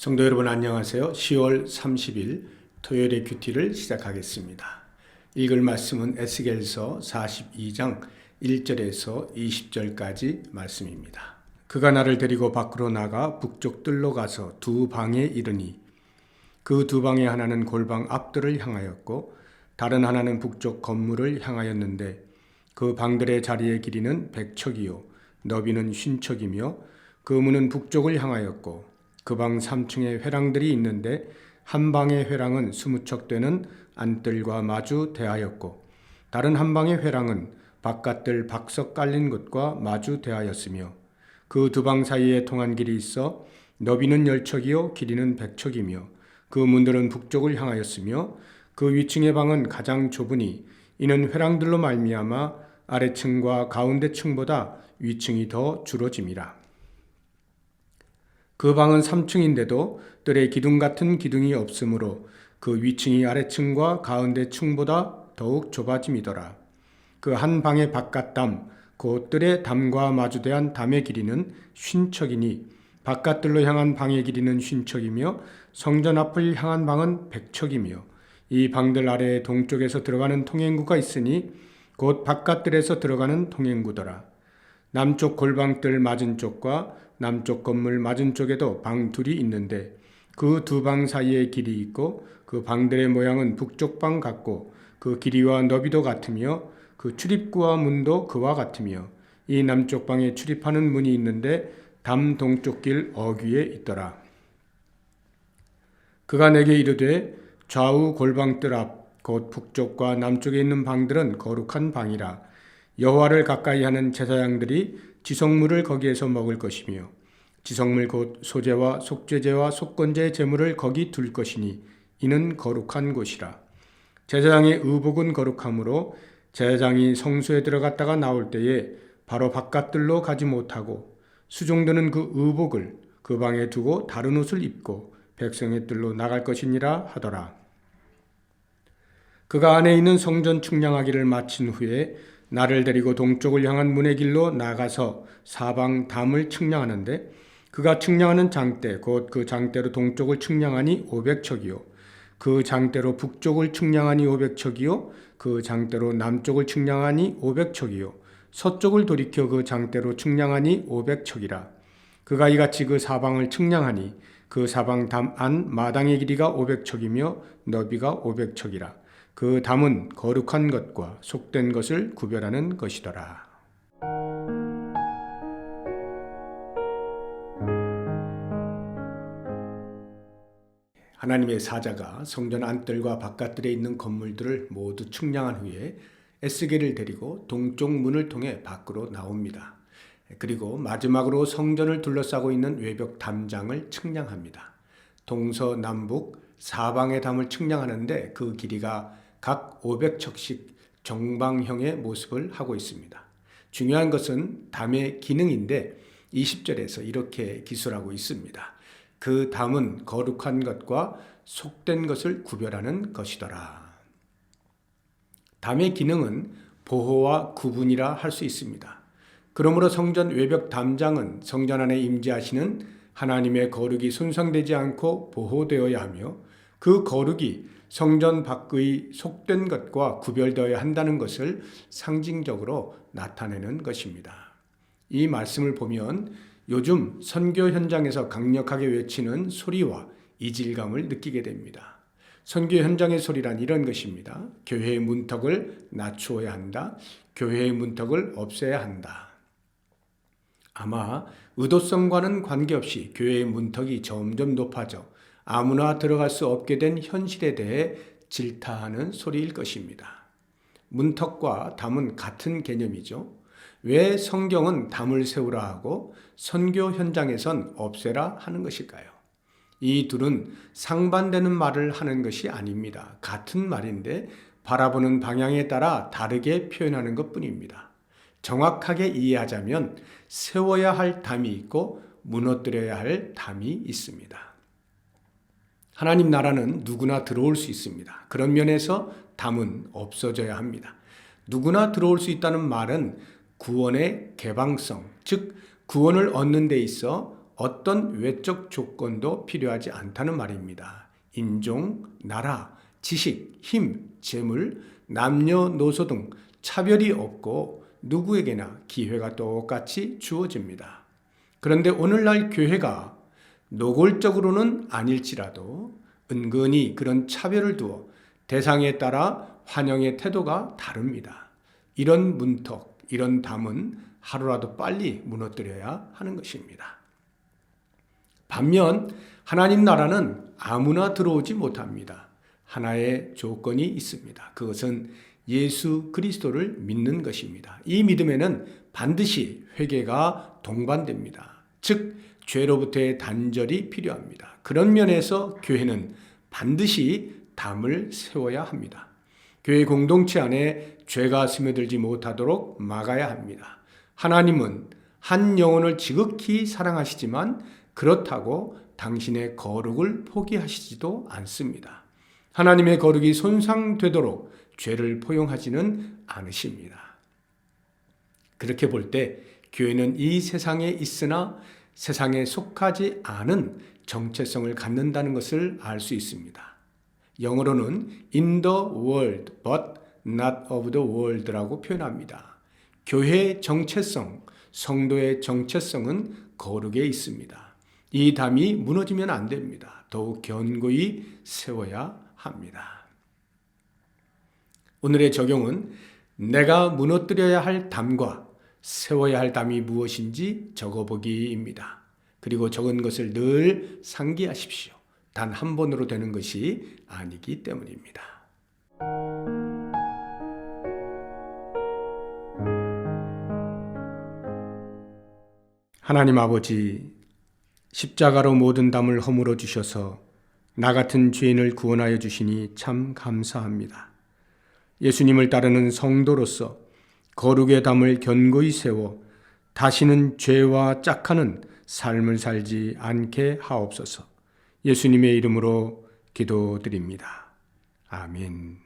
성도 여러분 안녕하세요. 10월 30일 토요일의 큐티를 시작하겠습니다. 읽을 말씀은 에스겔서 42장 1절에서 20절까지 말씀입니다. 그가 나를 데리고 밖으로 나가 북쪽 뜰로 가서 두 방에 이르니 그 두 방의 하나는 골방 앞뜰을 향하였고 다른 하나는 북쪽 건물을 향하였는데 그 방들의 자리의 길이는 100척이요 너비는 50척이며 그 문은 북쪽을 향하였고 그 방 3층에 회랑들이 있는데 한 방의 회랑은 20척 되는 안뜰과 마주 대하였고 다른 한 방의 회랑은 바깥뜰 박석 깔린 곳과 마주 대하였으며 그 두 방 사이에 통한 길이 있어 너비는 10척이요 길이는 100척이며 그 문들은 북쪽을 향하였으며 그 위층의 방은 가장 좁으니 이는 회랑들로 말미암아 아래층과 가운데 층보다 위층이 더 줄어짐이라. 그 방은 3층인데도 뜰에 기둥 같은 기둥이 없으므로 그 위층이 아래층과 가운데 층보다 더욱 좁아짐이더라. 그 한 방의 바깥담 곧 뜰의 담과 마주대한 담의 길이는 50척이니 바깥뜰로 향한 방의 길이는 50척이며 성전 앞을 향한 방은 100척이며 이 방들 아래에 동쪽에서 들어가는 통행구가 있으니 곧 바깥뜰에서 들어가는 통행구더라. 남쪽 골방뜰 맞은 쪽과 남쪽 건물 맞은 쪽에도 방 둘이 있는데 그 두 방 사이에 길이 있고 그 방들의 모양은 북쪽 방 같고 그 길이와 너비도 같으며 그 출입구와 문도 그와 같으며 이 남쪽 방에 출입하는 문이 있는데 담 동쪽 길 어귀에 있더라. 그가 내게 이르되 좌우 골방뜰 앞 곧 북쪽과 남쪽에 있는 방들은 거룩한 방이라. 여호와를 가까이 하는 제사장들이 지성물을 거기에서 먹을 것이며 지성물 곧 소제와 속죄제와 속건제의 제물을 거기 둘 것이니 이는 거룩한 곳이라. 제사장의 의복은 거룩하므로 제사장이 성소에 들어갔다가 나올 때에 바로 바깥뜰로 가지 못하고 수종드는 그 의복을 그 방에 두고 다른 옷을 입고 백성의 뜰로 나갈 것이니라 하더라. 그가 안에 있는 성전 측량하기를 마친 후에 나를 데리고 동쪽을 향한 문의 길로 나가서 사방 담을 측량하는데 그가 측량하는 장대 곧 그 장대로 동쪽을 측량하니 500척이요 그 장대로 북쪽을 측량하니 500척이요 그 장대로 남쪽을 측량하니 500척이요 서쪽을 돌이켜 그 장대로 측량하니 500척이라. 그가 이같이 그 사방을 측량하니 그 사방 담 안 마당의 길이가 500척이며 너비가 500척이라. 그 담은 거룩한 것과 속된 것을 구별하는 것이더라. 하나님의 사자가 성전 안뜰과 바깥뜰에 있는 건물들을 모두 측량한 후에 에스겔을 데리고 동쪽 문을 통해 밖으로 나옵니다. 그리고 마지막으로 성전을 둘러싸고 있는 외벽 담장을 측량합니다. 동서남북 사방의 담을 측량하는데 그 길이가 각 500척씩 정방형의 모습을 하고 있습니다. 중요한 것은 담의 기능인데 20절에서 이렇게 기술하고 있습니다. 그 담은 거룩한 것과 속된 것을 구별하는 것이더라. 담의 기능은 보호와 구분이라 할 수 있습니다. 그러므로 성전 외벽 담장은 성전 안에 임재하시는 하나님의 거룩이 손상되지 않고 보호되어야 하며 그 거룩이 성전 밖의 속된 것과 구별되어야 한다는 것을 상징적으로 나타내는 것입니다. 이 말씀을 보면 요즘 선교 현장에서 강력하게 외치는 소리와 이질감을 느끼게 됩니다. 선교 현장의 소리란 이런 것입니다. 교회의 문턱을 낮추어야 한다. 교회의 문턱을 없애야 한다. 아마 의도성과는 관계없이 교회의 문턱이 점점 높아져 아무나 들어갈 수 없게 된 현실에 대해 질타하는 소리일 것입니다. 문턱과 담은 같은 개념이죠. 왜 성경은 담을 세우라 하고 선교 현장에선 없애라 하는 것일까요? 이 둘은 상반되는 말을 하는 것이 아닙니다. 같은 말인데 바라보는 방향에 따라 다르게 표현하는 것뿐입니다. 정확하게 이해하자면 세워야 할 담이 있고 무너뜨려야 할 담이 있습니다. 하나님 나라는 누구나 들어올 수 있습니다. 그런 면에서 담은 없어져야 합니다. 누구나 들어올 수 있다는 말은 구원의 개방성, 즉 구원을 얻는 데 있어 어떤 외적 조건도 필요하지 않다는 말입니다. 인종, 나라, 지식, 힘, 재물, 남녀노소 등 차별이 없고 누구에게나 기회가 똑같이 주어집니다. 그런데 오늘날 교회가 노골적으로는 아닐지라도 은근히 그런 차별을 두어 대상에 따라 환영의 태도가 다릅니다. 이런 문턱, 이런 담은 하루라도 빨리 무너뜨려야 하는 것입니다. 반면 하나님 나라는 아무나 들어오지 못합니다. 하나의 조건이 있습니다. 그것은 예수 그리스도를 믿는 것입니다. 이 믿음에는 반드시 회개가 동반됩니다. 즉 죄로부터의 단절이 필요합니다. 그런 면에서 교회는 반드시 담을 세워야 합니다. 교회 공동체 안에 죄가 스며들지 못하도록 막아야 합니다. 하나님은 한 영혼을 지극히 사랑하시지만 그렇다고 당신의 거룩을 포기하시지도 않습니다. 하나님의 거룩이 손상되도록 죄를 포용하지는 않으십니다. 그렇게 볼 때 교회는 이 세상에 있으나 세상에 속하지 않은 정체성을 갖는다는 것을 알 수 있습니다. 영어로는 in the world but not of the world라고 표현합니다. 교회의 정체성, 성도의 정체성은 거룩에 있습니다. 이 담이 무너지면 안 됩니다. 더욱 견고히 세워야 합니다. 오늘의 적용은 내가 무너뜨려야 할 담과 세워야 할 담이 무엇인지 적어보기입니다. 그리고 적은 것을 늘 상기하십시오. 단 한 번으로 되는 것이 아니기 때문입니다. 하나님 아버지, 십자가로 모든 담을 허물어 주셔서 나 같은 죄인을 구원하여 주시니 참 감사합니다. 예수님을 따르는 성도로서 거룩의 담을 견고히 세워 다시는 죄와 짝하는 삶을 살지 않게 하옵소서. 예수님의 이름으로 기도드립니다. 아멘.